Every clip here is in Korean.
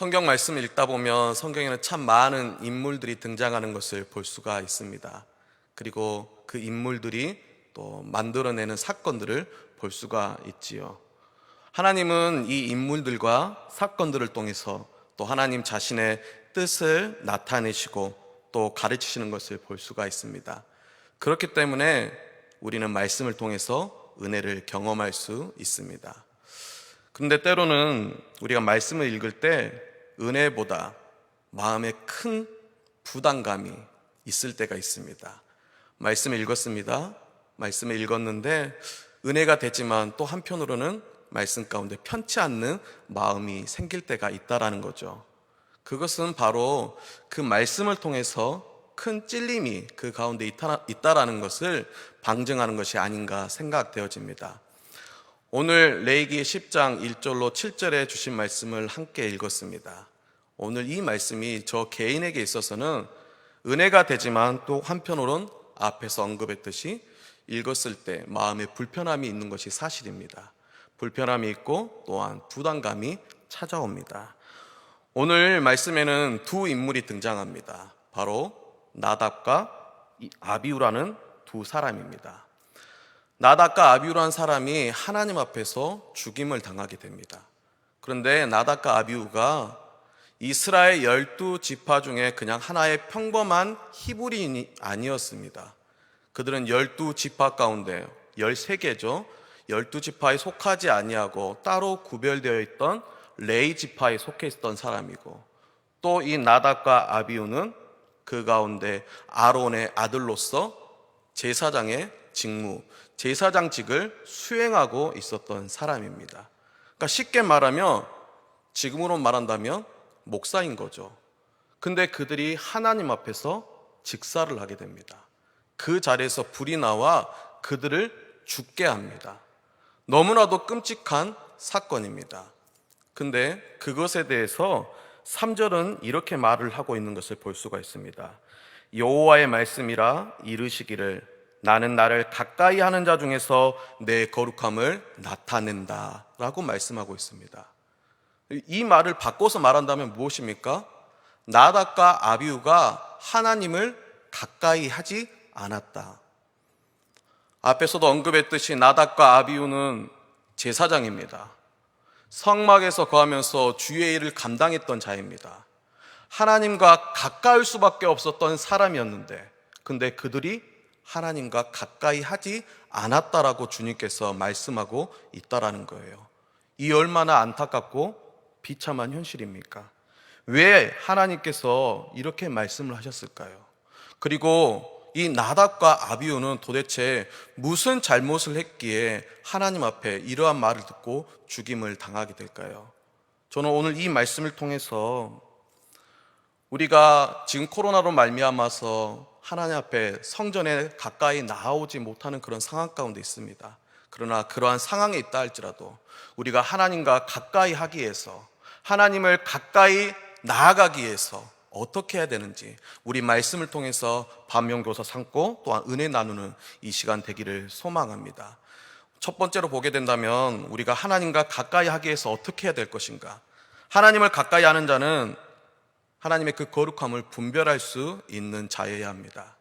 성경 말씀을 읽다 보면 성경에는 참 많은 인물들이 등장하는 것을 볼 수가 있습니다. 그리고 그 인물들이 또 만들어내는 사건들을 볼 수가 있지요. 하나님은 이 인물들과 사건들을 통해서 또 하나님 자신의 뜻을 나타내시고 또 가르치시는 것을 볼 수가 있습니다. 그렇기 때문에 우리는 말씀을 통해서 은혜를 경험할 수 있습니다. 그런데 때로는 우리가 말씀을 읽을 때 은혜보다 마음에 큰 부담감이 있을 때가 있습니다. 말씀을 읽었습니다. 말씀을 읽었는데 은혜가 되지만 또 한편으로는 말씀 가운데 편치 않는 마음이 생길 때가 있다라는 거죠. 그것은 바로 그 말씀을 통해서 큰 찔림이 그 가운데 있다라는 것을 방증하는 것이 아닌가 생각되어집니다. 오늘 레위기 10장 1절로 7절에 주신 말씀을 함께 읽었습니다. 오늘 이 말씀이 저 개인에게 있어서는 은혜가 되지만 또 한편으로는 앞에서 언급했듯이 읽었을 때 마음에 불편함이 있는 것이 사실입니다. 불편함이 있고 또한 부담감이 찾아옵니다. 오늘 말씀에는 두 인물이 등장합니다. 바로 나답과 아비후라는 두 사람입니다. 나답과 아비후라는 사람이 하나님 앞에서 죽임을 당하게 됩니다. 그런데 나답과 아비후가 이스라엘 12지파 중에 그냥 하나의 평범한 히브리인이 아니었습니다. 그들은 12지파 가운데 13개죠. 12지파에 속하지 아니하고 따로 구별되어 있던 레위 지파에 속해 있던 사람이고, 또 이 나답과 아비후는 그 가운데 아론의 아들로서 제사장의 직무, 제사장직을 수행하고 있었던 사람입니다. 그러니까 쉽게 말하면 지금으로 말한다면 목사인 거죠. 근데 그들이 하나님 앞에서 직사를 하게 됩니다. 그 자리에서 불이 나와 그들을 죽게 합니다. 너무나도 끔찍한 사건입니다. 근데 그것에 대해서 3절은 이렇게 말을 하고 있는 것을 볼 수가 있습니다. 여호와의 말씀이라 이르시기를 나는 나를 가까이 하는 자 중에서 내 거룩함을 나타낸다 라고 말씀하고 있습니다. 이 말을 바꿔서 말한다면 무엇입니까? 나답과 아비후가 하나님을 가까이 하지 않았다. 앞에서도 언급했듯이 나답과 아비후는 제사장입니다. 성막에서 거하면서 주의 일을 감당했던 자입니다. 하나님과 가까울 수밖에 없었던 사람이었는데, 근데 그들이 하나님과 가까이 하지 않았다라고 주님께서 말씀하고 있다라는 거예요. 이 얼마나 안타깝고 비참한 현실입니까? 왜 하나님께서 이렇게 말씀을 하셨을까요? 그리고 이 나답과 아비후는 도대체 무슨 잘못을 했기에 하나님 앞에 이러한 말을 듣고 죽임을 당하게 될까요? 저는 오늘 이 말씀을 통해서 우리가 지금 코로나로 말미암아서 하나님 앞에 성전에 가까이 나아오지 못하는 그런 상황 가운데 있습니다. 그러나 그러한 상황에 있다 할지라도 우리가 하나님과 가까이 하기 위해서, 하나님을 가까이 나아가기 위해서 어떻게 해야 되는지 우리 말씀을 통해서 반면교사 삼고 또한 은혜 나누는 이 시간 되기를 소망합니다. 첫 번째로 보게 된다면 우리가 하나님과 가까이 하기 위해서 어떻게 해야 될 것인가? 하나님을 가까이 하는 자는 하나님의 그 거룩함을 분별할 수 있는 자여야 합니다.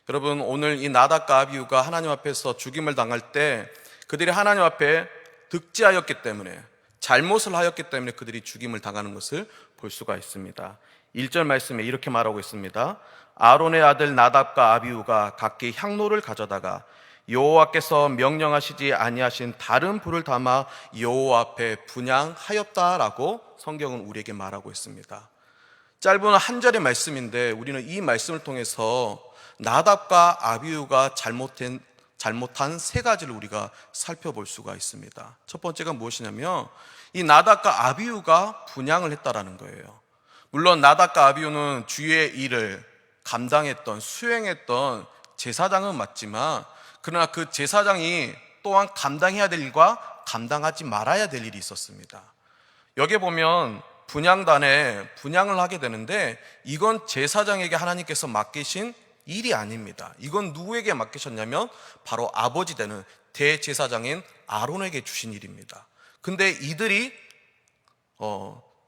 여러분, 오늘 이 나답과 아비후가 하나님 앞에서 죽임을 당할 때 그들이 하나님 앞에 득지하였기 때문에, 잘못을 하였기 때문에 그들이 죽임을 당하는 것을 볼 수가 있습니다. 1절 말씀에 이렇게 말하고 있습니다. 아론의 아들 나답과 아비후가 각기 향로를 가져다가 여호와께서 명령하시지 아니하신 다른 불을 담아 여호와 앞에 분향하였다라고 성경은 우리에게 말하고 있습니다. 짧은 한 절의 말씀인데 우리는 이 말씀을 통해서 나답과 아비후가 잘못한 세 가지를 우리가 살펴볼 수가 있습니다. 첫 번째가 무엇이냐면 이 나답과 아비후가 분향을 했다라는 거예요. 물론 나답과 아비후는 주의 일을 감당했던, 수행했던 제사장은 맞지만, 그러나 그 제사장이 또한 감당해야 될 일과 감당하지 말아야 될 일이 있었습니다. 여기 보면 분향단에 분향을 하게 되는데 이건 제사장에게 하나님께서 맡기신 일이 아닙니다. 이건 누구에게 맡기셨냐면 바로 아버지 되는 대제사장인 아론에게 주신 일입니다. 근데 이들이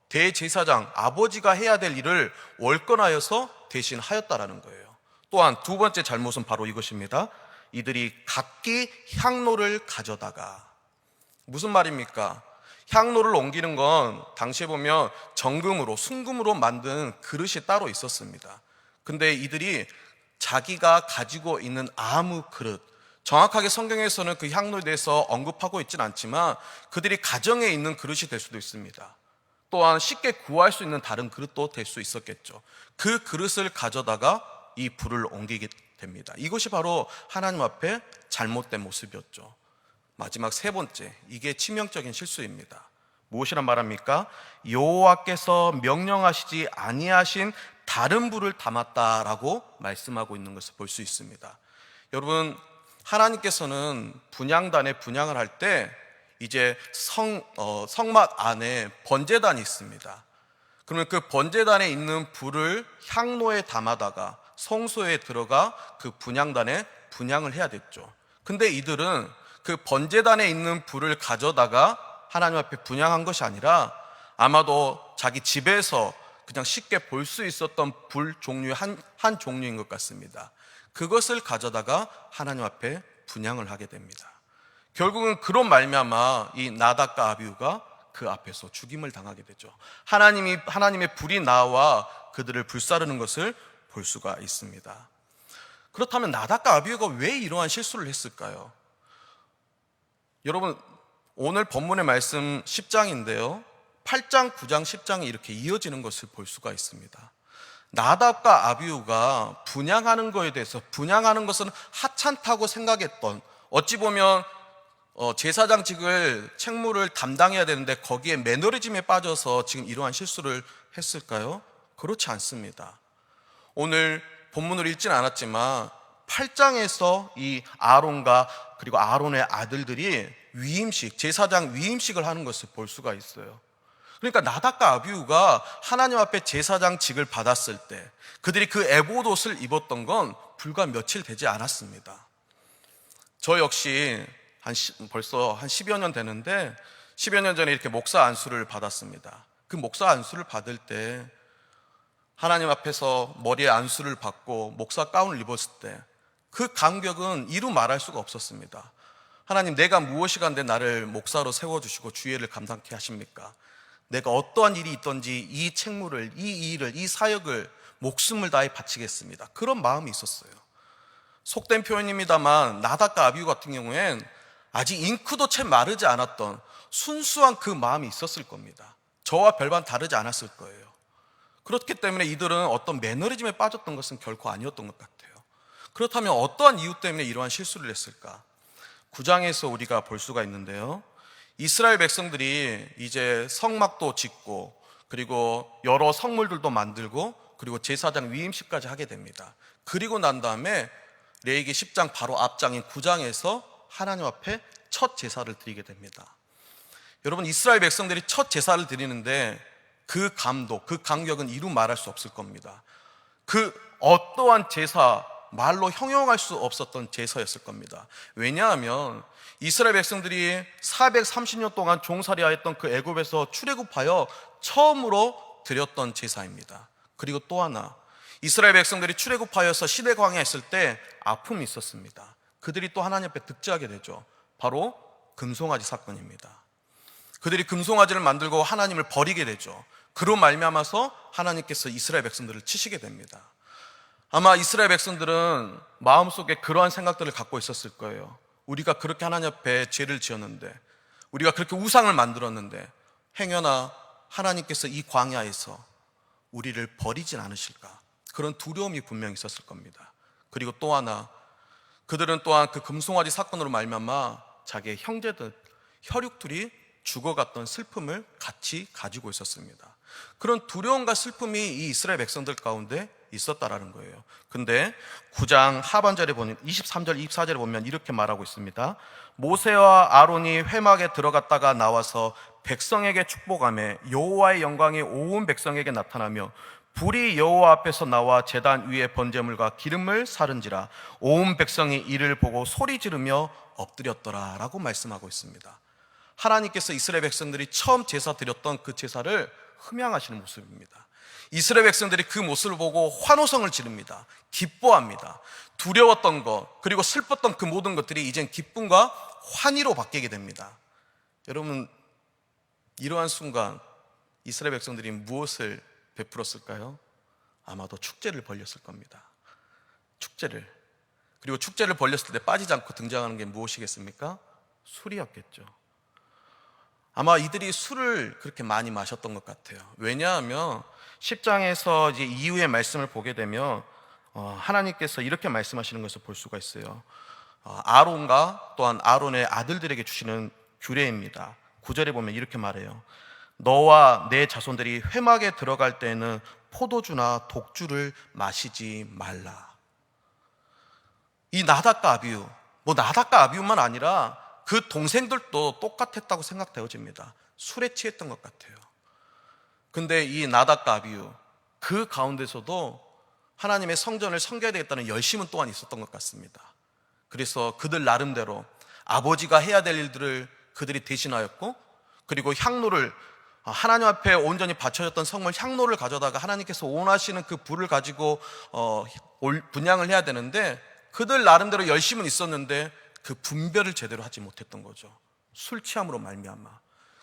대제사장 아버지가 해야 될 일을 월권하여서 대신 하였다라는 거예요. 또한 두 번째 잘못은 바로 이것입니다. 이들이 각기 향로를 가져다가, 무슨 말입니까? 향로를 옮기는 건 당시에 보면 정금으로, 순금으로 만든 그릇이 따로 있었습니다. 근데 이들이 자기가 가지고 있는 아무 그릇, 정확하게 성경에서는 그 향로에 대해서 언급하고 있지는 않지만 그들이 가정에 있는 그릇이 될 수도 있습니다. 또한 쉽게 구할 수 있는 다른 그릇도 될 수 있었겠죠. 그 그릇을 가져다가 이 불을 옮기게 됩니다. 이것이 바로 하나님 앞에 잘못된 모습이었죠. 마지막 세 번째, 이게 치명적인 실수입니다. 무엇이란 말합니까? 여호와께서 명령하시지 아니하신 다른 불을 담았다라고 말씀하고 있는 것을 볼 수 있습니다. 여러분, 하나님께서는 분향단에 분향을 할 때 이제 성막 안에 번제단이 있습니다. 그러면 그 번제단에 있는 불을 향로에 담아다가 성소에 들어가 그 분향단에 분향을 해야 됐죠. 근데 이들은 그 번제단에 있는 불을 가져다가 하나님 앞에 분향한 것이 아니라 아마도 자기 집에서 그냥 쉽게 볼 수 있었던 불 종류의 한 종류인 것 같습니다. 그것을 가져다가 하나님 앞에 분향을 하게 됩니다. 결국은 그런 말미암아 이 나답과 아비후가 그 앞에서 죽임을 당하게 되죠. 하나님의 불이 나와 그들을 불사르는 것을 볼 수가 있습니다. 그렇다면 나답과 아비후가 왜 이러한 실수를 했을까요? 여러분, 오늘 본문의 말씀 10장인데요 8장, 9장, 10장이 이렇게 이어지는 것을 볼 수가 있습니다. 나답과 아비후가 분향하는 것에 대해서, 분향하는 것은 하찮다고 생각했던, 어찌 보면 제사장직을 책무를 담당해야 되는데 거기에 매너리즘에 빠져서 지금 이러한 실수를 했을까요? 그렇지 않습니다. 오늘 본문을 읽지는 않았지만 8장에서 이 아론과 그리고 아론의 아들들이 위임식, 제사장 위임식을 하는 것을 볼 수가 있어요. 그러니까 나답과 아비후가 하나님 앞에 제사장직을 받았을 때 그들이 그 에봇 옷을 입었던 건 불과 며칠 되지 않았습니다. 저 역시 벌써 한 10여 년 되는데 10여 년 전에 이렇게 목사 안수를 받았습니다. 그 목사 안수를 받을 때 하나님 앞에서 머리에 안수를 받고 목사 가운을 입었을 때 그 감격은 이루 말할 수가 없었습니다. 하나님, 내가 무엇이 간데 나를 목사로 세워주시고 주예를 감당케 하십니까? 내가 어떠한 일이 있든지 이 책무를, 이 일을, 이 사역을 목숨을 다해 바치겠습니다. 그런 마음이 있었어요. 속된 표현입니다만 나답과 아비후 같은 경우엔 아직 잉크도 채 마르지 않았던 순수한 그 마음이 있었을 겁니다. 저와 별반 다르지 않았을 거예요. 그렇기 때문에 이들은 어떤 매너리즘에 빠졌던 것은 결코 아니었던 것 같아요. 그렇다면 어떠한 이유 때문에 이러한 실수를 했을까? 9장에서 우리가 볼 수가 있는데요 이스라엘 백성들이 이제 성막도 짓고 그리고 여러 성물들도 만들고 그리고 제사장 위임식까지 하게 됩니다. 그리고 난 다음에 레위기 10장 바로 앞장인 9장에서 하나님 앞에 첫 제사를 드리게 됩니다. 여러분, 이스라엘 백성들이 첫 제사를 드리는데 그 감독, 그 감격은 이루 말할 수 없을 겁니다. 그 어떠한 제사, 말로 형용할 수 없었던 제사였을 겁니다. 왜냐하면 이스라엘 백성들이 430년 동안 종살이하였던 그 애굽에서 출애굽하여 처음으로 드렸던 제사입니다. 그리고 또 하나, 이스라엘 백성들이 출애굽하여서 시대 광야했을 때 아픔이 있었습니다. 그들이 또 하나님 앞에 득죄하게 되죠. 바로 금송아지 사건입니다. 그들이 금송아지를 만들고 하나님을 버리게 되죠. 그로 말미암아서 하나님께서 이스라엘 백성들을 치시게 됩니다. 아마 이스라엘 백성들은 마음속에 그러한 생각들을 갖고 있었을 거예요. 우리가 그렇게 하나님 앞에 죄를 지었는데, 우리가 그렇게 우상을 만들었는데 행여나 하나님께서 이 광야에서 우리를 버리진 않으실까, 그런 두려움이 분명히 있었을 겁니다. 그리고 또 하나, 그들은 또한 그 금송아지 사건으로 말미암아 자기의 형제들, 혈육들이 죽어갔던 슬픔을 같이 가지고 있었습니다. 그런 두려움과 슬픔이 이 이스라엘 백성들 가운데 있었다라는 거예요. 근데 9장 하반절에 보면 23절 24절에 보면 이렇게 말하고 있습니다. 모세와 아론이 회막에 들어갔다가 나와서 백성에게 축복하며 여호와의 영광이 온 백성에게 나타나며 불이 여호와 앞에서 나와 제단 위에 번제물과 기름을 사른지라 온 백성이 이를 보고 소리 지르며 엎드렸더라 라고 말씀하고 있습니다. 하나님께서 이스라엘 백성들이 처음 제사 드렸던 그 제사를 흠양하시는 모습입니다. 이스라엘 백성들이 그 모습을 보고 환호성을 지릅니다. 기뻐합니다. 두려웠던 것, 그리고 슬펐던 그 모든 것들이 이젠 기쁨과 환희로 바뀌게 됩니다. 여러분, 이러한 순간 이스라엘 백성들이 무엇을 베풀었을까요? 아마도 축제를 벌렸을 겁니다. 축제를. 그리고 축제를 벌렸을 때 빠지지 않고 등장하는 게 무엇이겠습니까? 술이었겠죠. 아마 이들이 술을 그렇게 많이 마셨던 것 같아요. 왜냐하면 10장에서 이제 이후의 말씀을 보게 되면 하나님께서 이렇게 말씀하시는 것을 볼 수가 있어요. 아론과 또한 아론의 아들들에게 주시는 규례입니다. 9절에 보면 이렇게 말해요. 너와 내 자손들이 회막에 들어갈 때에는 포도주나 독주를 마시지 말라. 이 나답과 아비후, 나답과 아비후만 아니라 그 동생들도 똑같았다고 생각되어집니다. 술에 취했던 것 같아요. 근데 이 나답과 아비후, 그 가운데서도 하나님의 성전을 섬겨야 되겠다는 열심은 또한 있었던 것 같습니다. 그래서 그들 나름대로 아버지가 해야 될 일들을 그들이 대신하였고, 그리고 향로를 하나님 앞에 온전히 바쳐졌던 성물 향로를 가져다가 하나님께서 원하시는 그 불을 가지고 분향을 해야 되는데, 그들 나름대로 열심은 있었는데 그 분별을 제대로 하지 못했던 거죠. 술 취함으로 말미암아.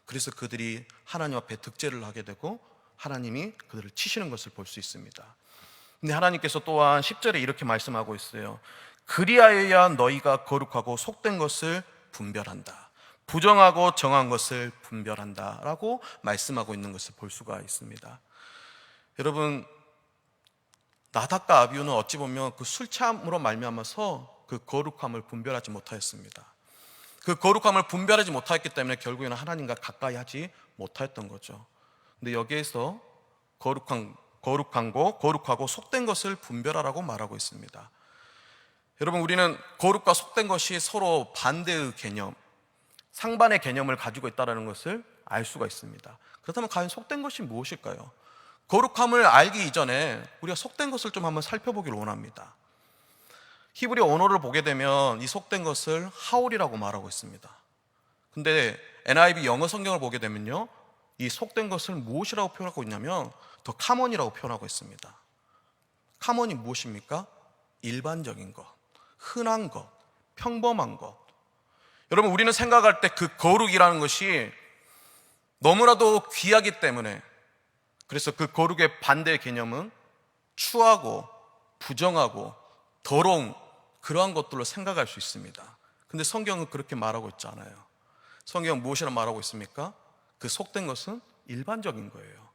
그래서 그들이 하나님 앞에 득죄를 하게 되고 하나님이 그들을 치시는 것을 볼 수 있습니다. 근데 하나님께서 또한 10절에 이렇게 말씀하고 있어요. 그리하여야 너희가 거룩하고 속된 것을 분별한다. 부정하고 정한 것을 분별한다 라고 말씀하고 있는 것을 볼 수가 있습니다. 여러분, 나답과 아비후는 어찌 보면 그 술 취함으로 말미암아서 그 거룩함을 분별하지 못하였습니다. 그 거룩함을 분별하지 못하였기 때문에 결국에는 하나님과 가까이 하지 못하였던 거죠. 근데 여기에서 거룩하고 속된 것을 분별하라고 말하고 있습니다. 여러분, 우리는 거룩과 속된 것이 서로 반대의 개념, 상반의 개념을 가지고 있다는 것을 알 수가 있습니다. 그렇다면 과연 속된 것이 무엇일까요? 거룩함을 알기 이전에 우리가 속된 것을 좀 한번 살펴보기를 원합니다. 히브리 언어를 보게 되면 이 속된 것을 하울이라고 말하고 있습니다. 근데 NIV 영어 성경을 보게 되면요, 이 속된 것을 무엇이라고 표현하고 있냐면 더 카먼이라고 표현하고 있습니다. 카먼이 무엇입니까? 일반적인 것, 흔한 것, 평범한 것. 여러분, 우리는 생각할 때 그 거룩이라는 것이 너무나도 귀하기 때문에, 그래서 그 거룩의 반대의 개념은 추하고 부정하고 더러운 그러한 것들로 생각할 수 있습니다. 근데 성경은 그렇게 말하고 있지 않아요. 성경은 무엇이라고 말하고 있습니까? 그 속된 것은 일반적인 거예요.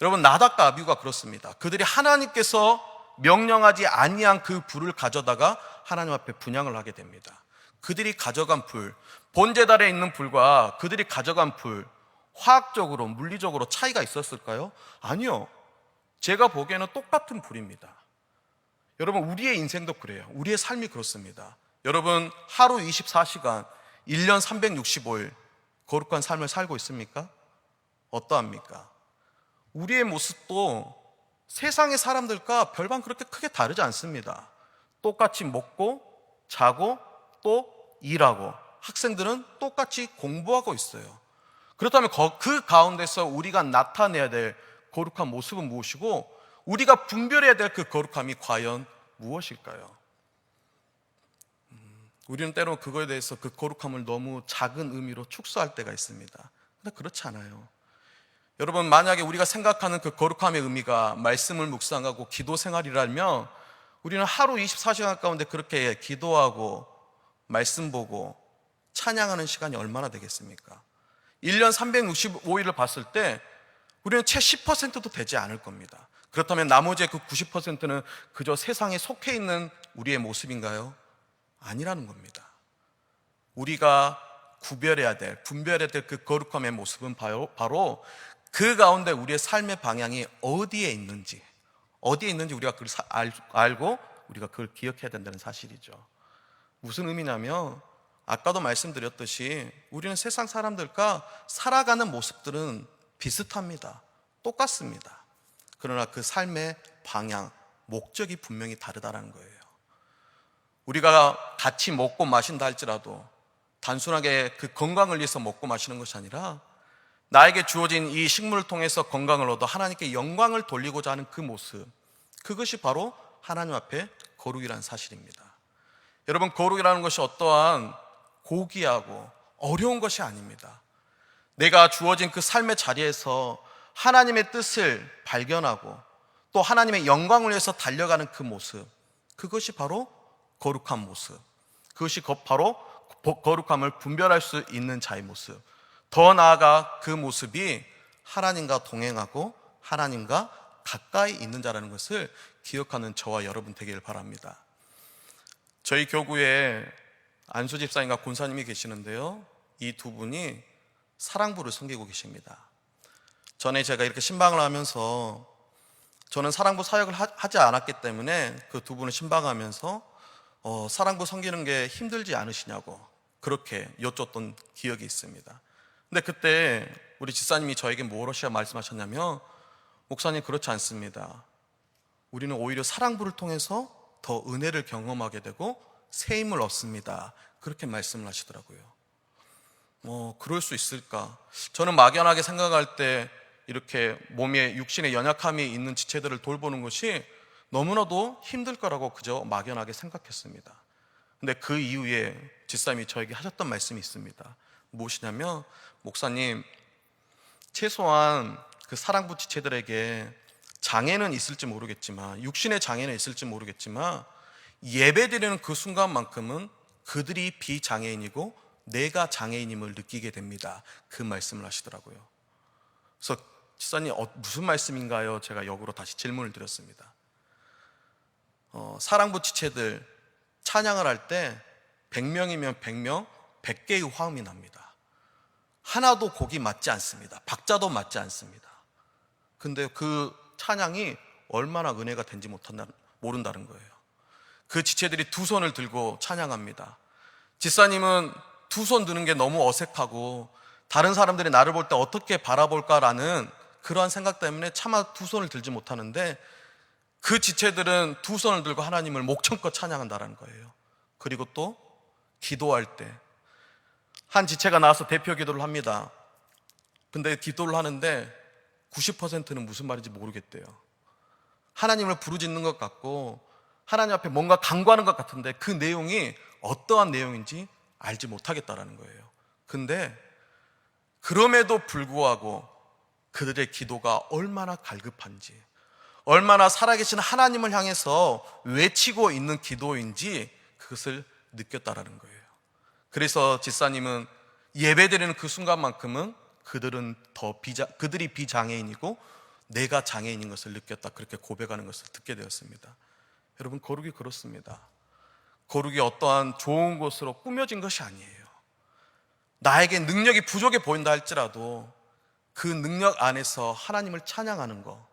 여러분, 나답과 아비후가 그렇습니다. 그들이 하나님께서 명령하지 아니한 그 불을 가져다가 하나님 앞에 분향을 하게 됩니다. 그들이 가져간 불, 번제단에 있는 불과 그들이 가져간 불, 화학적으로, 물리적으로 차이가 있었을까요? 아니요. 제가 보기에는 똑같은 불입니다. 여러분, 우리의 인생도 그래요. 우리의 삶이 그렇습니다. 여러분, 하루 24시간, 1년 365일 거룩한 삶을 살고 있습니까? 어떠합니까? 우리의 모습도 세상의 사람들과 별반 그렇게 크게 다르지 않습니다. 똑같이 먹고 자고 또 일하고, 학생들은 똑같이 공부하고 있어요. 그렇다면 그 가운데서 우리가 나타내야 될 거룩한 모습은 무엇이고, 우리가 분별해야 될 그 거룩함이 과연 무엇일까요? 우리는 때로 그거에 대해서 그 거룩함을 너무 작은 의미로 축소할 때가 있습니다. 근데 그렇지 않아요. 여러분, 만약에 우리가 생각하는 그 거룩함의 의미가 말씀을 묵상하고 기도 생활이라면, 우리는 하루 24시간 가운데 그렇게 기도하고 말씀 보고 찬양하는 시간이 얼마나 되겠습니까? 1년 365일을 봤을 때 우리는 채 10%도 되지 않을 겁니다. 그렇다면 나머지의 그 90%는 그저 세상에 속해 있는 우리의 모습인가요? 아니라는 겁니다. 우리가 분별해야 될 그 거룩함의 모습은 바로 그 가운데 우리의 삶의 방향이 어디에 있는지 우리가 그걸 알고 우리가 그걸 기억해야 된다는 사실이죠. 무슨 의미냐면, 아까도 말씀드렸듯이 우리는 세상 사람들과 살아가는 모습들은 비슷합니다. 똑같습니다. 그러나 그 삶의 방향, 목적이 분명히 다르다는 거예요. 우리가 같이 먹고 마신다 할지라도 단순하게 그 건강을 위해서 먹고 마시는 것이 아니라 나에게 주어진 이 식물을 통해서 건강을 얻어 하나님께 영광을 돌리고자 하는 그 모습, 그것이 바로 하나님 앞에 거룩이라는 사실입니다. 여러분, 거룩이라는 것이 어떠한 고귀하고 어려운 것이 아닙니다. 내가 주어진 그 삶의 자리에서 하나님의 뜻을 발견하고 또 하나님의 영광을 위해서 달려가는 그 모습, 그것이 바로 거룩한 모습, 그것이 바로 거룩함을 분별할 수 있는 자의 모습, 더 나아가 그 모습이 하나님과 동행하고 하나님과 가까이 있는 자라는 것을 기억하는 저와 여러분 되기를 바랍니다. 저희 교구에 안수 집사님과 권사님이 계시는데요, 이 두 분이 사랑부를 섬기고 계십니다. 전에 제가 이렇게 신방을 하면서 저는 사랑부 사역을 하지 않았기 때문에 그 두 분을 신방하면서 사랑부 섬기는 게 힘들지 않으시냐고 그렇게 여쭙던 기억이 있습니다. 근데 그때 우리 집사님이 저에게 무엇이라 말씀하셨냐면, 목사님, 그렇지 않습니다. 우리는 오히려 사랑부를 통해서 더 은혜를 경험하게 되고 새 힘을 얻습니다. 그렇게 말씀을 하시더라고요. 그럴 수 있을까? 저는 막연하게 생각할 때 이렇게 몸에 육신에 연약함이 있는 지체들을 돌보는 것이 너무나도 힘들 거라고 그저 막연하게 생각했습니다. 근데 그 이후에 집사님이 저에게 하셨던 말씀이 있습니다. 무엇이냐면, 목사님, 최소한 그 사랑부 지체들에게 장애는 있을지 모르겠지만, 육신의 장애는 있을지 모르겠지만, 예배드리는 그 순간만큼은 그들이 비장애인이고 내가 장애인임을 느끼게 됩니다. 그 말씀을 하시더라고요. 그래서 집사님, 무슨 말씀인가요? 제가 역으로 다시 질문을 드렸습니다. 사랑부 지체들 찬양을 할 때 100명이면 100명, 100개의 화음이 납니다. 하나도 곡이 맞지 않습니다. 박자도 맞지 않습니다. 근데 그 찬양이 얼마나 은혜가 된지 모른다는 거예요. 그 지체들이 두 손을 들고 찬양합니다. 집사님은 두 손 드는 게 너무 어색하고 다른 사람들이 나를 볼 때 어떻게 바라볼까라는 그러한 생각 때문에 차마 두 손을 들지 못하는데, 그 지체들은 두 손을 들고 하나님을 목청껏 찬양한다는 거예요. 그리고 또 기도할 때 한 지체가 나와서 대표 기도를 합니다. 근데 기도를 하는데 90%는 무슨 말인지 모르겠대요. 하나님을 부르짖는 것 같고 하나님 앞에 뭔가 간구하는 것 같은데 그 내용이 어떠한 내용인지 알지 못하겠다라는 거예요. 근데 그럼에도 불구하고 그들의 기도가 얼마나 갈급한지, 얼마나 살아계신 하나님을 향해서 외치고 있는 기도인지 그것을 느꼈다라는 거예요. 그래서 집사님은 예배드리는 그 순간만큼은 그들이 비장애인이고 내가 장애인인 것을 느꼈다, 그렇게 고백하는 것을 듣게 되었습니다. 여러분, 거룩이 그렇습니다. 거룩이 어떠한 좋은 것으로 꾸며진 것이 아니에요. 나에게 능력이 부족해 보인다 할지라도 그 능력 안에서 하나님을 찬양하는 것,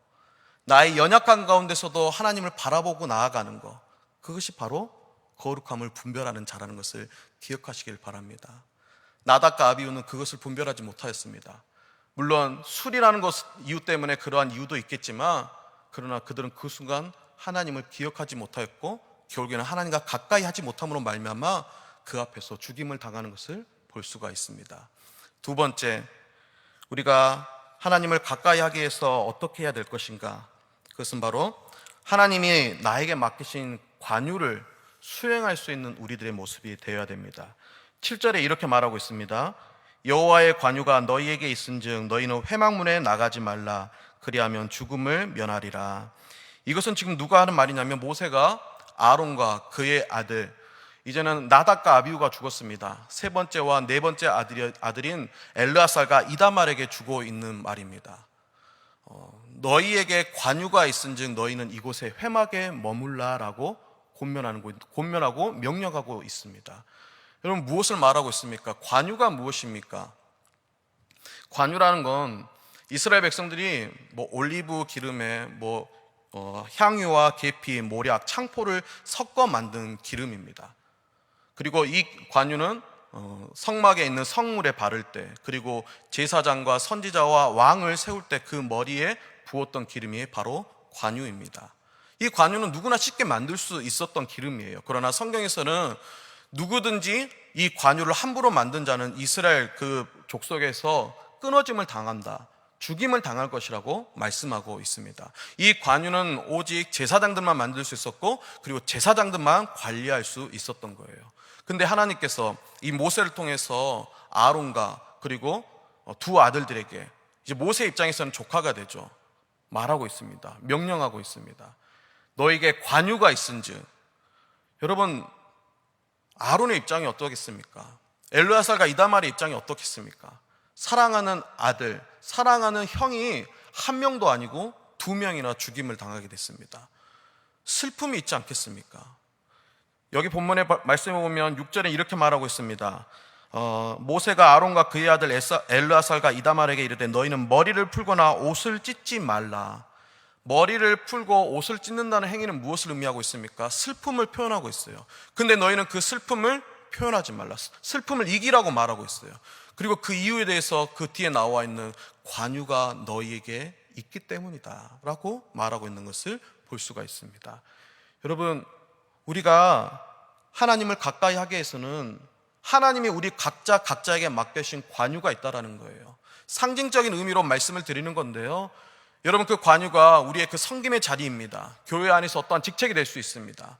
나의 연약한 가운데서도 하나님을 바라보고 나아가는 것, 그것이 바로 거룩함을 분별하는 자라는 것을 기억하시길 바랍니다. 나답과 아비후는 그것을 분별하지 못하였습니다. 물론 술이라는 이유 때문에 그러한 이유도 있겠지만, 그러나 그들은 그 순간 하나님을 기억하지 못하였고 결국에는 하나님과 가까이 하지 못함으로 말미암아 그 앞에서 죽임을 당하는 것을 볼 수가 있습니다. 두 번째, 우리가 하나님을 가까이 하기 위해서 어떻게 해야 될 것인가? 그것은 바로 하나님이 나에게 맡기신 관유를 수행할 수 있는 우리들의 모습이 되어야 됩니다. 7절에 이렇게 말하고 있습니다. 여호와의 관유가 너희에게 있은즉 너희는 회막문에 나가지 말라. 그리하면 죽음을 면하리라. 이것은 지금 누가 하는 말이냐면, 모세가 아론과 그의 아들, 이제는 나답과 아비후가 죽었습니다. 세 번째와 네 번째 아들인 엘르아살과 이다말에게 주고 있는 말입니다. 너희에게 관유가 있은즉 너희는 이곳에 회막에 머물라라고 권면하고 명령하고 있습니다. 여러분, 무엇을 말하고 있습니까? 관유가 무엇입니까? 관유라는 건 이스라엘 백성들이 올리브 기름에 향유와 계피, 모략, 창포를 섞어 만든 기름입니다. 그리고 이 관유는 성막에 있는 성물에 바를 때, 그리고 제사장과 선지자와 왕을 세울 때 그 머리에 부었던 기름이 바로 관유입니다. 이 관유는 누구나 쉽게 만들 수 있었던 기름이에요. 그러나 성경에서는 누구든지 이 관유를 함부로 만든 자는 이스라엘 그 족속에서 끊어짐을 당한다, 죽임을 당할 것이라고 말씀하고 있습니다. 이 관유는 오직 제사장들만 만들 수 있었고, 그리고 제사장들만 관리할 수 있었던 거예요. 근데 하나님께서 이 모세를 통해서 아론과 그리고 두 아들들에게, 이제 모세 입장에서는 조카가 되죠, 말하고 있습니다. 명령하고 있습니다. 너에게 관유가 있은즉. 여러분, 아론의 입장이 어떻겠습니까? 엘르아살과 이다말의 입장이 어떻겠습니까? 사랑하는 아들, 사랑하는 형이 한 명도 아니고 두 명이나 죽임을 당하게 됐습니다. 슬픔이 있지 않겠습니까? 여기 본문의 말씀에 보면 6절에 이렇게 말하고 있습니다. 모세가 아론과 그의 아들 엘르아살과 이다말에게 이르되 너희는 머리를 풀거나 옷을 찢지 말라. 머리를 풀고 옷을 찢는다는 행위는 무엇을 의미하고 있습니까? 슬픔을 표현하고 있어요. 근데 너희는 그 슬픔을 표현하지 말라. 슬픔을 이기라고 말하고 있어요. 그리고 그 이유에 대해서 그 뒤에 나와 있는 관유가 너희에게 있기 때문이다 라고 말하고 있는 것을 볼 수가 있습니다. 여러분, 우리가 하나님을 가까이 하기 위해서는 하나님이 우리 각자에게 맡겨주신 관유가 있다라는 거예요. 상징적인 의미로 말씀을 드리는 건데요, 여러분, 그 관유가 우리의 그 섬김의 자리입니다. 교회 안에서 어떠한 직책이 될 수 있습니다.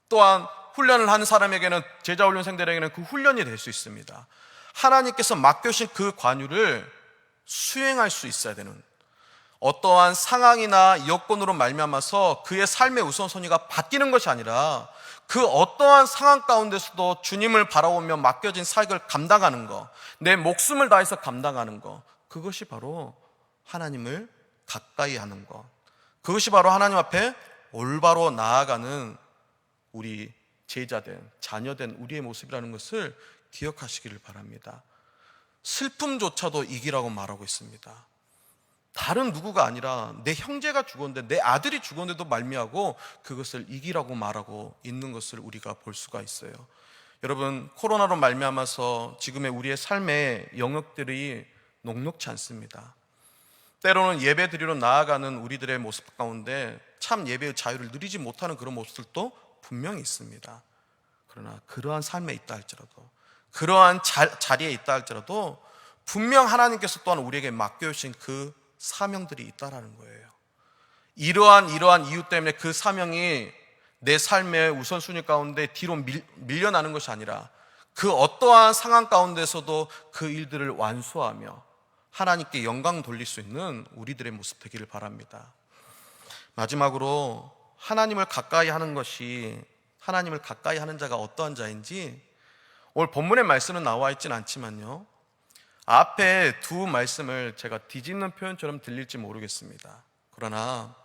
또한 훈련을 하는 사람에게는, 제자 훈련생들에게는 그 훈련이 될 수 있습니다. 하나님께서 맡겨주신 그 관유를 수행할 수 있어야 되는, 어떠한 상황이나 여건으로 말미암아서 그의 삶의 우선순위가 바뀌는 것이 아니라 그 어떠한 상황 가운데서도 주님을 바라보며 맡겨진 사역을 감당하는 것, 내 목숨을 다해서 감당하는 것, 그것이 바로 하나님을 가까이 하는 것, 그것이 바로 하나님 앞에 올바로 나아가는 우리 제자된, 자녀된 우리의 모습이라는 것을 기억하시기를 바랍니다. 슬픔조차도 이기라고 말하고 있습니다. 다른 누구가 아니라 내 형제가 죽었는데, 내 아들이 죽었는데도 말미하고 그것을 이기라고 말하고 있는 것을 우리가 볼 수가 있어요. 여러분, 코로나로 말미암아서 지금의 우리의 삶의 영역들이 녹록지 않습니다. 때로는 예배 드리러 나아가는 우리들의 모습 가운데 참 예배의 자유를 누리지 못하는 그런 모습들도 분명히 있습니다. 그러나 그러한 삶에 있다 할지라도, 그러한 자리에 있다 할지라도 분명 하나님께서 또한 우리에게 맡겨주신 그 사명들이 있다라는 거예요. 이러한 이유 때문에 그 사명이 내 삶의 우선순위 가운데 뒤로 밀려나는 것이 아니라 그 어떠한 상황 가운데서도 그 일들을 완수하며 하나님께 영광 돌릴 수 있는 우리들의 모습 되기를 바랍니다. 마지막으로 하나님을 가까이 하는 것이, 하나님을 가까이 하는 자가 어떠한 자인지 오늘 본문의 말씀은 나와 있지는 않지만요, 앞에 두 말씀을 제가 뒤집는 표현처럼 들릴지 모르겠습니다. 그러나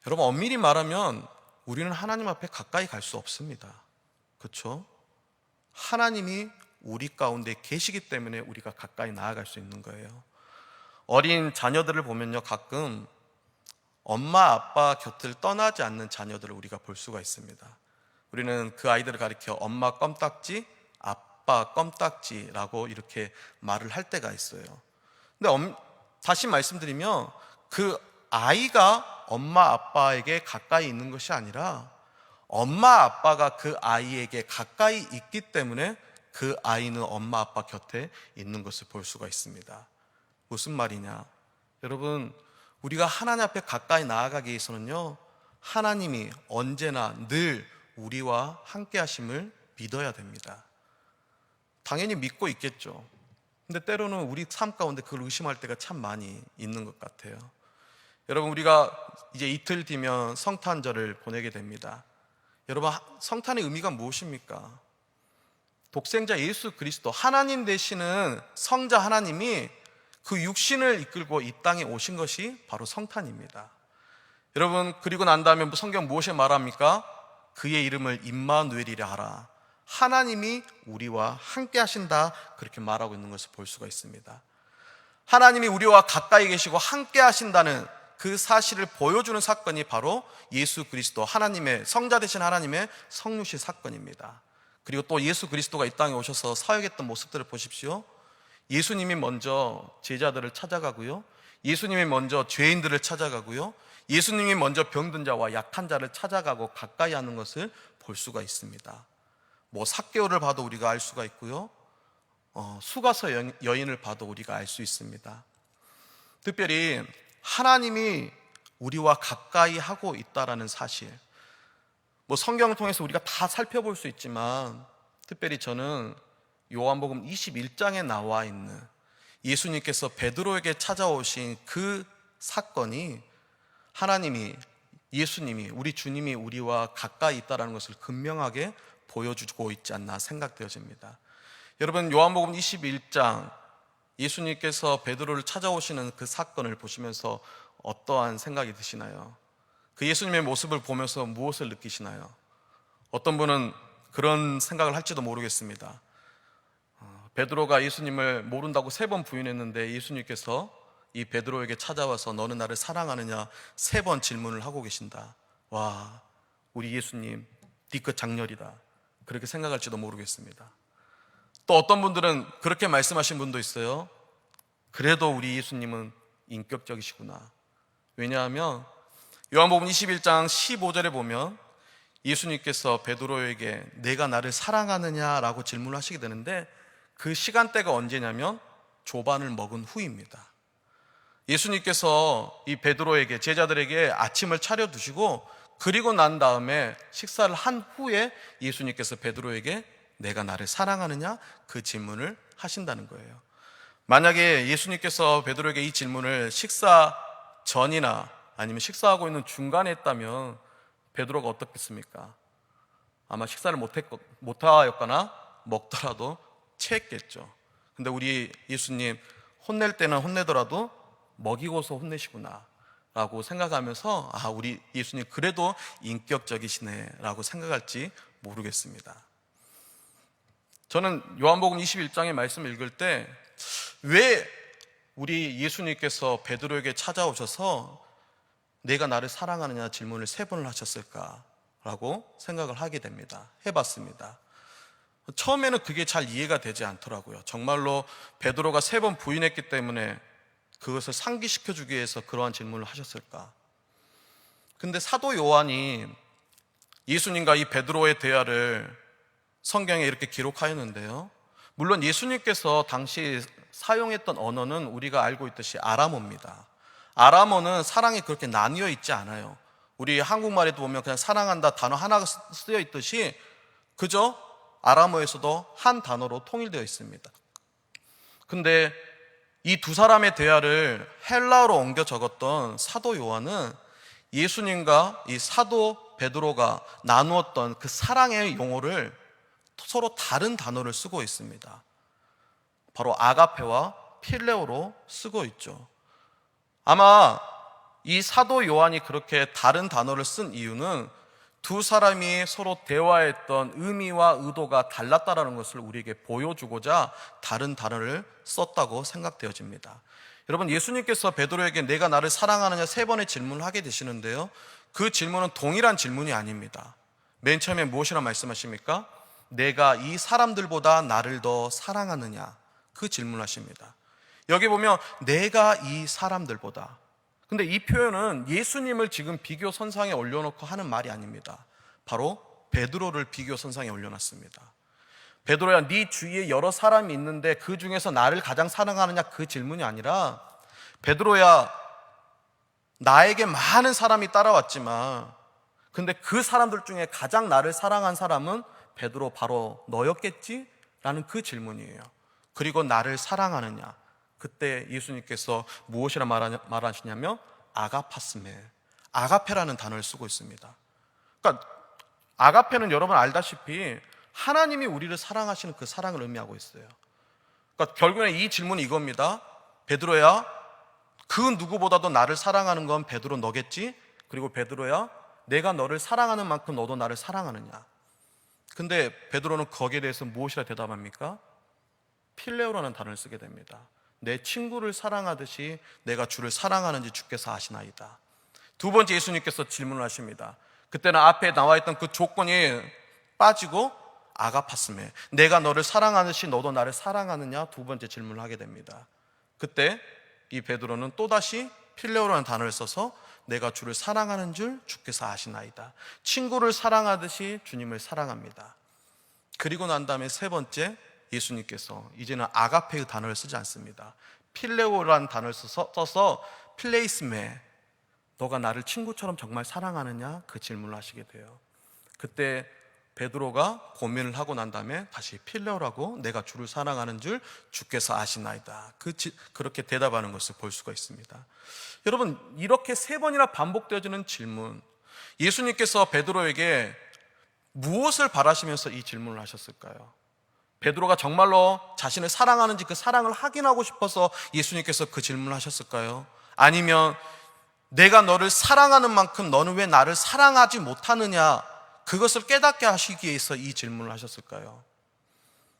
여러분, 엄밀히 말하면 우리는 하나님 앞에 가까이 갈 수 없습니다. 그렇죠? 하나님이 우리 가운데 계시기 때문에 우리가 가까이 나아갈 수 있는 거예요. 어린 자녀들을 보면요, 가끔 엄마 아빠 곁을 떠나지 않는 자녀들을 우리가 볼 수가 있습니다. 우리는 그 아이들을 가리켜 엄마 껌딱지, 아빠 껌딱지라고 이렇게 말을 할 때가 있어요. 근데 다시 말씀드리면 그 아이가 엄마 아빠에게 가까이 있는 것이 아니라 엄마 아빠가 그 아이에게 가까이 있기 때문에 그 아이는 엄마 아빠 곁에 있는 것을 볼 수가 있습니다. 무슨 말이냐? 여러분, 우리가 하나님 앞에 가까이 나아가기 위해서는요, 하나님이 언제나 늘 우리와 함께 하심을 믿어야 됩니다. 당연히 믿고 있겠죠. 근데 때로는 우리 삶 가운데 그걸 의심할 때가 참 많이 있는 것 같아요. 여러분, 우리가 이제 이틀 뒤면 성탄절을 보내게 됩니다. 여러분, 성탄의 의미가 무엇입니까? 독생자 예수 그리스도, 하나님 되시는 성자 하나님이 그 육신을 이끌고 이 땅에 오신 것이 바로 성탄입니다. 여러분, 그리고 난 다음에 성경 무엇에 말합니까? 그의 이름을 임마누엘이라 하라. 하나님이 우리와 함께 하신다, 그렇게 말하고 있는 것을 볼 수가 있습니다. 하나님이 우리와 가까이 계시고 함께 하신다는 그 사실을 보여주는 사건이 바로 예수 그리스도, 하나님의 성자 되신 하나님의 성육신 사건입니다. 그리고 또 예수 그리스도가 이 땅에 오셔서 사역했던 모습들을 보십시오. 예수님이 먼저 제자들을 찾아가고요, 예수님이 먼저 죄인들을 찾아가고요, 예수님이 먼저 병든 자와 약한 자를 찾아가고 가까이 하는 것을 볼 수가 있습니다. 삭개오를 봐도 우리가 알 수가 있고요, 수가서 여인을 봐도 우리가 알 수 있습니다. 특별히 하나님이 우리와 가까이 하고 있다라는 사실, 성경을 통해서 우리가 다 살펴볼 수 있지만 특별히 저는 요한복음 21장에 나와 있는 예수님께서 베드로에게 찾아오신 그 사건이 하나님이, 예수님이, 우리 주님이 우리와 가까이 있다는 것을 분명하게 보여주고 있지 않나 생각되어집니다. 여러분, 요한복음 21장 예수님께서 베드로를 찾아오시는 그 사건을 보시면서 어떠한 생각이 드시나요? 그 예수님의 모습을 보면서 무엇을 느끼시나요? 어떤 분은 그런 생각을 할지도 모르겠습니다. 베드로가 예수님을 모른다고 3번 부인했는데 예수님께서 이 베드로에게 찾아와서 너는 나를 사랑하느냐 3번 질문을 하고 계신다. 와, 우리 예수님 뒤끝 장렬이다. 그렇게 생각할지도 모르겠습니다. 또 어떤 분들은 그렇게 말씀하신 분도 있어요. 그래도 우리 예수님은 인격적이시구나. 왜냐하면 요한복음 21장 15절에 보면 예수님께서 베드로에게 내가 나를 사랑하느냐라고 질문을 하시게 되는데 그 시간대가 언제냐면 조반을 먹은 후입니다. 예수님께서 이 베드로에게, 제자들에게 아침을 차려두시고 그리고 난 다음에 식사를 한 후에 예수님께서 베드로에게 내가 나를 사랑하느냐 그 질문을 하신다는 거예요. 만약에 예수님께서 베드로에게 이 질문을 식사 전이나 아니면 식사하고 있는 중간에 했다면 베드로가 어떻겠습니까? 아마 식사를 못하였거나 먹더라도 체했겠죠. 근데 우리 예수님 혼낼 때는 혼내더라도 먹이고서 혼내시구나 라고 생각하면서 우리 예수님 그래도 인격적이시네 라고 생각할지 모르겠습니다. 저는 요한복음 21장의 말씀을 읽을 때 왜 우리 예수님께서 베드로에게 찾아오셔서 내가 나를 사랑하느냐 질문을 3번을 하셨을까라고 생각을 하게 됩니다. 해봤습니다. 처음에는 그게 잘 이해가 되지 않더라고요. 정말로 베드로가 3번 부인했기 때문에 그것을 상기시켜주기 위해서 그러한 질문을 하셨을까? 근데 사도 요한이 예수님과 이 베드로의 대화를 성경에 이렇게 기록하였는데요, 물론 예수님께서 당시 사용했던 언어는 우리가 알고 있듯이 아람어입니다. 아람어는 사랑이 그렇게 나뉘어 있지 않아요. 우리 한국말에도 보면 그냥 사랑한다 단어 하나가 쓰여 있듯이 그저 아람어에서도 한 단어로 통일되어 있습니다. 근데 이 두 사람의 대화를 헬라어로 옮겨 적었던 사도 요한은 예수님과 이 사도 베드로가 나누었던 그 사랑의 용어를 서로 다른 단어를 쓰고 있습니다. 바로 아가페와 필레오로 쓰고 있죠. 아마 이 사도 요한이 그렇게 다른 단어를 쓴 이유는 두 사람이 서로 대화했던 의미와 의도가 달랐다는 것을 우리에게 보여주고자 다른 단어를 썼다고 생각되어집니다. 여러분, 예수님께서 베드로에게 내가 나를 사랑하느냐 3번의 질문을 하게 되시는데요, 그 질문은 동일한 질문이 아닙니다. 맨 처음에 무엇이라 말씀하십니까? 내가 이 사람들보다 나를 더 사랑하느냐, 그 질문을 하십니다. 여기 보면 내가 이 사람들보다, 근데 이 표현은 예수님을 지금 비교 선상에 올려놓고 하는 말이 아닙니다. 바로 베드로를 비교 선상에 올려놨습니다. 베드로야, 네 주위에 여러 사람이 있는데 그 중에서 나를 가장 사랑하느냐, 그 질문이 아니라 베드로야, 나에게 많은 사람이 따라왔지만 근데 그 사람들 중에 가장 나를 사랑한 사람은 베드로 바로 너였겠지? 라는 그 질문이에요. 그리고 나를 사랑하느냐, 그때 예수님께서 무엇이라 말하시냐면 아가파스메, 아가페라는 단어를 쓰고 있습니다. 그러니까 아가페는 여러분 알다시피 하나님이 우리를 사랑하시는 그 사랑을 의미하고 있어요. 그러니까 결국에 이 질문이 이겁니다. 베드로야, 그 누구보다도 나를 사랑하는 건 베드로 너겠지? 그리고 베드로야, 내가 너를 사랑하는 만큼 너도 나를 사랑하느냐? 근데 베드로는 거기에 대해서 무엇이라 대답합니까? 필레오라는 단어를 쓰게 됩니다. 내 친구를 사랑하듯이 내가 주를 사랑하는지 주께서 아시나이다. 두 번째 예수님께서 질문을 하십니다. 그때는 앞에 나와 있던 그 조건이 빠지고 아가파스메, 내가 너를 사랑하듯이 너도 나를 사랑하느냐, 두 번째 질문을 하게 됩니다. 그때 이 베드로는 또다시 필레오라는 단어를 써서 내가 주를 사랑하는 줄 주께서 아시나이다. 친구를 사랑하듯이 주님을 사랑합니다. 그리고 난 다음에 세 번째, 예수님께서 이제는 아가페의 단어를 쓰지 않습니다. 필레오라는 단어를 써서 플레이스메, 너가 나를 친구처럼 정말 사랑하느냐? 그 질문을 하시게 돼요. 그때 베드로가 고민을 하고 난 다음에 다시 필레오라고, 내가 주를 사랑하는 줄 주께서 아시나이다, 그렇게 대답하는 것을 볼 수가 있습니다. 여러분, 이렇게 3번이나 반복되어지는 질문, 예수님께서 베드로에게 무엇을 바라시면서 이 질문을 하셨을까요? 베드로가 정말로 자신을 사랑하는지 그 사랑을 확인하고 싶어서 예수님께서 그 질문을 하셨을까요? 아니면 내가 너를 사랑하는 만큼 너는 왜 나를 사랑하지 못하느냐, 그것을 깨닫게 하시기 위해서 이 질문을 하셨을까요?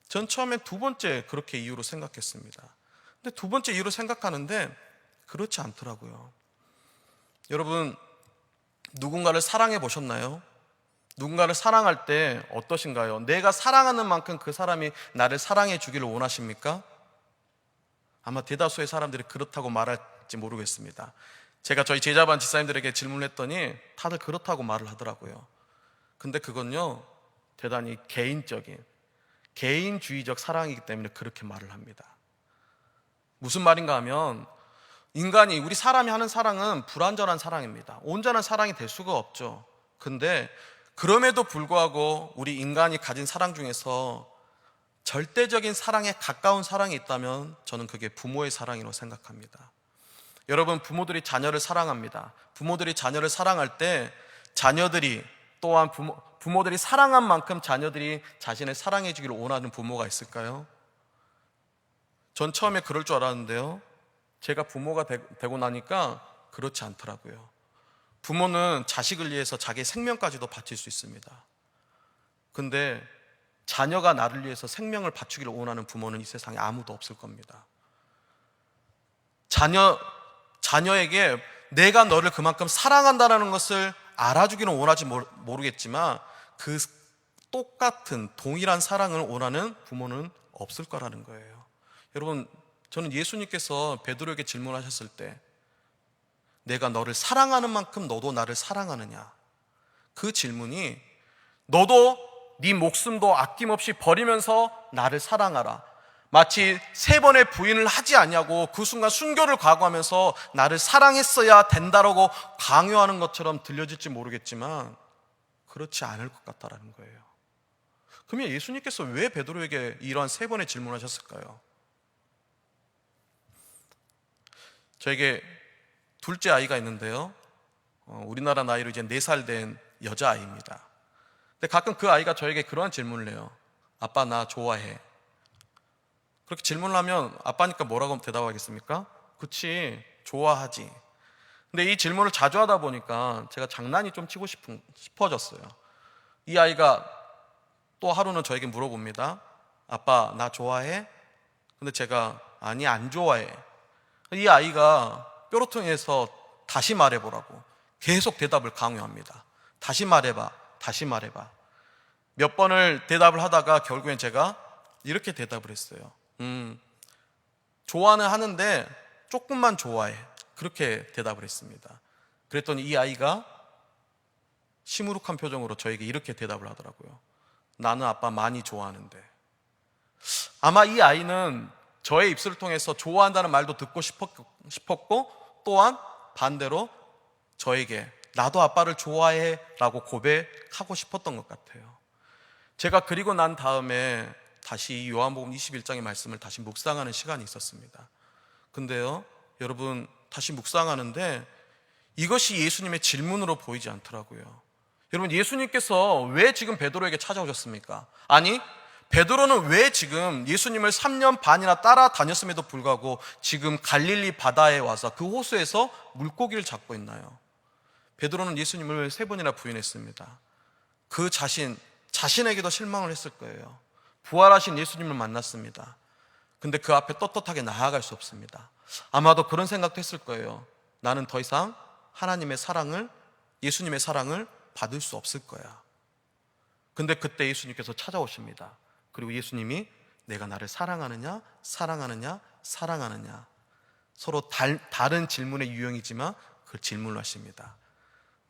전 처음에 두 번째 그렇게 이유로 생각했습니다. 근데 두 번째 이유로 생각하는데 그렇지 않더라고요. 여러분, 누군가를 사랑해 보셨나요? 누군가를 사랑할 때 어떠신가요? 내가 사랑하는 만큼 그 사람이 나를 사랑해 주기를 원하십니까? 아마 대다수의 사람들이 그렇다고 말할지 모르겠습니다. 제가 저희 제자반 집사님들에게 질문을 했더니 다들 그렇다고 말을 하더라고요. 근데 그건요, 대단히 개인주의적 사랑이기 때문에 그렇게 말을 합니다. 무슨 말인가 하면, 우리 사람이 하는 사랑은 불완전한 사랑입니다. 온전한 사랑이 될 수가 없죠. 근데 그럼에도 불구하고 우리 인간이 가진 사랑 중에서 절대적인 사랑에 가까운 사랑이 있다면 저는 그게 부모의 사랑이라고 생각합니다. 여러분, 부모들이 자녀를 사랑합니다. 부모들이 자녀를 사랑할 때 자녀들이 또한 부모들이 사랑한 만큼 자녀들이 자신을 사랑해 주기를 원하는 부모가 있을까요? 전 처음에 그럴 줄 알았는데요, 제가 부모가 되고 나니까 그렇지 않더라고요. 부모는 자식을 위해서 자기의 생명까지도 바칠 수 있습니다. 근데 자녀가 나를 위해서 생명을 바치기를 원하는 부모는 이 세상에 아무도 없을 겁니다. 자녀에게 내가 너를 그만큼 사랑한다는 것을 알아주기는 원하지 모르겠지만 그 똑같은 동일한 사랑을 원하는 부모는 없을 거라는 거예요. 여러분, 저는 예수님께서 베드로에게 질문하셨을 때 내가 너를 사랑하는 만큼 너도 나를 사랑하느냐, 그 질문이 너도 네 목숨도 아낌없이 버리면서 나를 사랑하라, 마치 3번의 부인을 하지 않냐고 그 순간 순교를 각오하면서 나를 사랑했어야 된다라고 강요하는 것처럼 들려질지 모르겠지만 그렇지 않을 것 같다라는 거예요. 그러면 예수님께서 왜 베드로에게 이러한 3번의 질문을 하셨을까요? 저에게 둘째 아이가 있는데요, 우리나라 나이로 이제 4살 된 여자아이입니다. 근데 가끔 그 아이가 저에게 그러한 질문을 해요. 아빠, 나 좋아해. 그렇게 질문을 하면 아빠니까 뭐라고 대답하겠습니까? 그치, 좋아하지. 근데 이 질문을 자주 하다 보니까 제가 장난이 좀 치고 싶어졌어요. 이 아이가 또 하루는 저에게 물어봅니다. 아빠, 나 좋아해? 근데 제가 아니, 안 좋아해. 이 아이가 뾰루통에서 다시 말해보라고 계속 대답을 강요합니다. 다시 말해봐, 다시 말해봐. 몇 번을 대답을 하다가 결국엔 제가 이렇게 대답을 했어요. 좋아는 하는데 조금만 좋아해. 그렇게 대답을 했습니다. 그랬더니 이 아이가 시무룩한 표정으로 저에게 이렇게 대답을 하더라고요. 나는 아빠 많이 좋아하는데. 아마 이 아이는 저의 입술을 통해서 좋아한다는 말도 듣고 싶었고 또한 반대로 저에게 나도 아빠를 좋아해 라고 고백하고 싶었던 것 같아요. 제가 그리고 난 다음에 다시 요한복음 21장의 말씀을 다시 묵상하는 시간이 있었습니다. 근데요, 여러분, 다시 묵상하는데 이것이 예수님의 질문으로 보이지 않더라고요. 여러분, 예수님께서 왜 지금 베드로에게 찾아오셨습니까? 아니, 베드로는 왜 지금 예수님을 3년 반이나 따라다녔음에도 불구하고 지금 갈릴리 바다에 와서 그 호수에서 물고기를 잡고 있나요? 베드로는 예수님을 3번이나 부인했습니다. 그 자신에게도 실망을 했을 거예요. 부활하신 예수님을 만났습니다. 근데 그 앞에 떳떳하게 나아갈 수 없습니다. 아마도 그런 생각도 했을 거예요. 나는 더 이상 하나님의 사랑을, 예수님의 사랑을 받을 수 없을 거야. 근데 그때 예수님께서 찾아오십니다. 그리고 예수님이 내가 나를 사랑하느냐, 사랑하느냐, 사랑하느냐, 서로 다른 질문의 유형이지만 그 질문을 하십니다.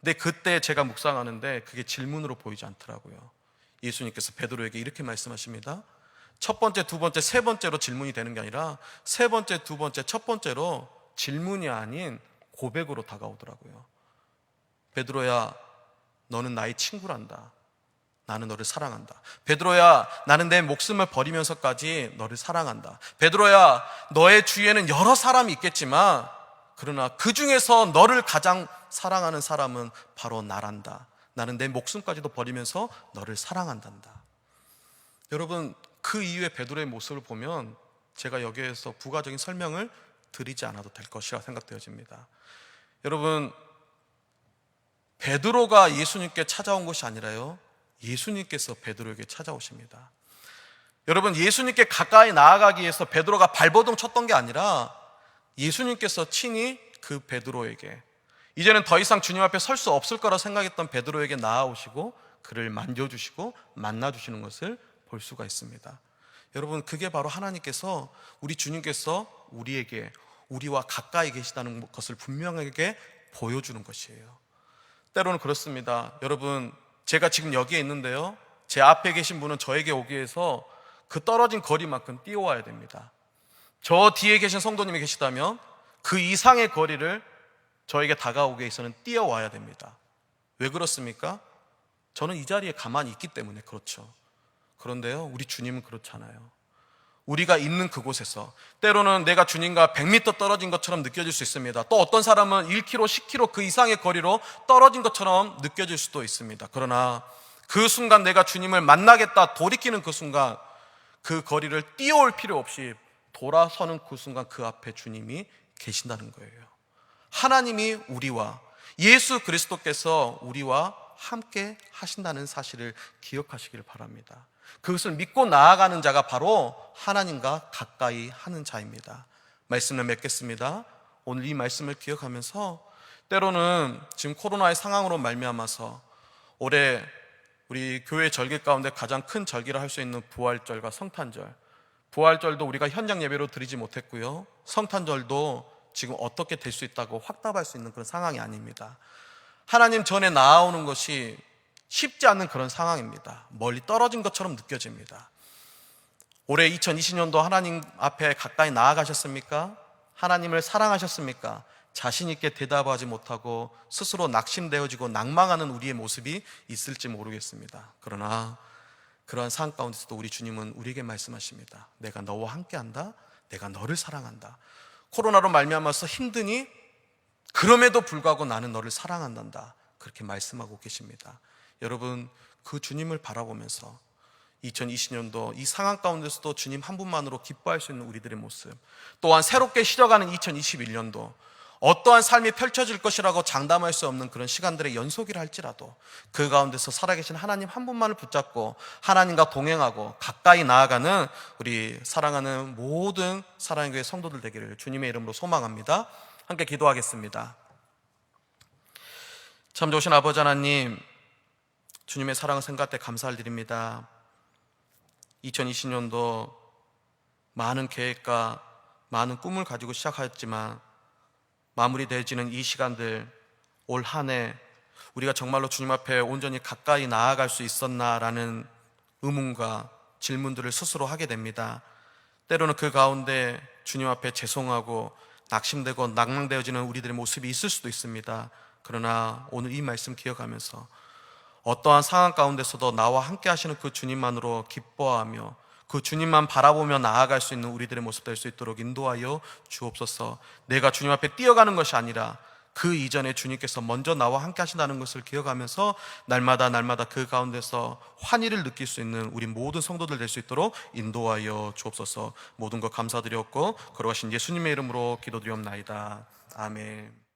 근데 그때 제가 묵상하는데 그게 질문으로 보이지 않더라고요. 예수님께서 베드로에게 이렇게 말씀하십니다. 첫 번째, 두 번째, 세 번째로 질문이 되는 게 아니라 세 번째, 두 번째, 첫 번째로 질문이 아닌 고백으로 다가오더라고요. 베드로야, 너는 나의 친구란다. 나는 너를 사랑한다. 베드로야, 나는 내 목숨을 버리면서까지 너를 사랑한다. 베드로야, 너의 주위에는 여러 사람이 있겠지만 그러나 그 중에서 너를 가장 사랑하는 사람은 바로 나란다. 나는 내 목숨까지도 버리면서 너를 사랑한단다. 여러분, 그 이후에 베드로의 모습을 보면 제가 여기에서 부가적인 설명을 드리지 않아도 될 것이라 생각되어집니다. 여러분, 베드로가 예수님께 찾아온 것이 아니라요, 예수님께서 베드로에게 찾아오십니다. 여러분, 예수님께 가까이 나아가기 위해서 베드로가 발버둥 쳤던 게 아니라 예수님께서 친히 그 베드로에게, 이제는 더 이상 주님 앞에 설 수 없을 거라 생각했던 베드로에게 나아오시고 그를 만져주시고 만나주시는 것을 볼 수가 있습니다. 여러분, 그게 바로 하나님께서, 우리 주님께서 우리에게, 우리와 가까이 계시다는 것을 분명하게 보여주는 것이에요. 때로는 그렇습니다. 여러분, 제가 지금 여기에 있는데요, 제 앞에 계신 분은 저에게 오기 위해서 그 떨어진 거리만큼 뛰어와야 됩니다. 저 뒤에 계신 성도님이 계시다면 그 이상의 거리를 저에게 다가오기 위해서는 뛰어와야 됩니다. 왜 그렇습니까? 저는 이 자리에 가만히 있기 때문에 그렇죠. 그런데요, 우리 주님은 그렇잖아요. 우리가 있는 그곳에서 때로는 내가 주님과 100m 떨어진 것처럼 느껴질 수 있습니다. 또 어떤 사람은 1km, 10km 그 이상의 거리로 떨어진 것처럼 느껴질 수도 있습니다. 그러나 그 순간 내가 주님을 만나겠다 돌이키는 그 순간, 그 거리를 뛰어올 필요 없이 돌아서는 그 순간 그 앞에 주님이 계신다는 거예요. 하나님이 우리와, 예수 그리스도께서 우리와 함께 하신다는 사실을 기억하시길 바랍니다. 그것을 믿고 나아가는 자가 바로 하나님과 가까이 하는 자입니다. 말씀을 맺겠습니다. 오늘 이 말씀을 기억하면서 때로는 지금 코로나의 상황으로 말미암아서 올해 우리 교회 절기 가운데 가장 큰 절기라 할 수 있는 부활절과 성탄절, 부활절도 우리가 현장 예배로 드리지 못했고요, 성탄절도 지금 어떻게 될 수 있다고 확답할 수 있는 그런 상황이 아닙니다. 하나님 전에 나아오는 것이 쉽지 않은 그런 상황입니다. 멀리 떨어진 것처럼 느껴집니다. 올해 2020년도 하나님 앞에 가까이 나아가셨습니까? 하나님을 사랑하셨습니까? 자신 있게 대답하지 못하고 스스로 낙심되어지고 낭망하는 우리의 모습이 있을지 모르겠습니다. 그러나 그러한 상황 가운데서도 우리 주님은 우리에게 말씀하십니다. 내가 너와 함께한다. 내가 너를 사랑한다. 코로나로 말미암아서 힘드니 그럼에도 불구하고 나는 너를 사랑한단다. 그렇게 말씀하고 계십니다. 여러분, 그 주님을 바라보면서 2020년도 이 상황 가운데서도 주님 한 분만으로 기뻐할 수 있는 우리들의 모습, 또한 새롭게 시작하는 2021년도 어떠한 삶이 펼쳐질 것이라고 장담할 수 없는 그런 시간들의 연속이라 할지라도 그 가운데서 살아계신 하나님 한 분만을 붙잡고 하나님과 동행하고 가까이 나아가는 우리 사랑하는 모든 사랑의 교회 성도들 되기를 주님의 이름으로 소망합니다. 함께 기도하겠습니다. 참 좋으신 아버지 하나님, 주님의 사랑을 생각할 때 감사를 드립니다. 2020년도 많은 계획과 많은 꿈을 가지고 시작하였지만 마무리되어지는 이 시간들, 올 한 해 우리가 정말로 주님 앞에 온전히 가까이 나아갈 수 있었나라는 의문과 질문들을 스스로 하게 됩니다. 때로는 그 가운데 주님 앞에 죄송하고 낙심되고 낭망되어지는 우리들의 모습이 있을 수도 있습니다. 그러나 오늘 이 말씀 기억하면서 어떠한 상황 가운데서도 나와 함께 하시는 그 주님만으로 기뻐하며 그 주님만 바라보며 나아갈 수 있는 우리들의 모습 될 수 있도록 인도하여 주옵소서. 내가 주님 앞에 뛰어가는 것이 아니라 그 이전에 주님께서 먼저 나와 함께 하신다는 것을 기억하면서 날마다 그 가운데서 환희를 느낄 수 있는 우리 모든 성도들 될 수 있도록 인도하여 주옵소서. 모든 것 감사드렸고 거룩하신 예수님의 이름으로 기도드리옵나이다. 아멘.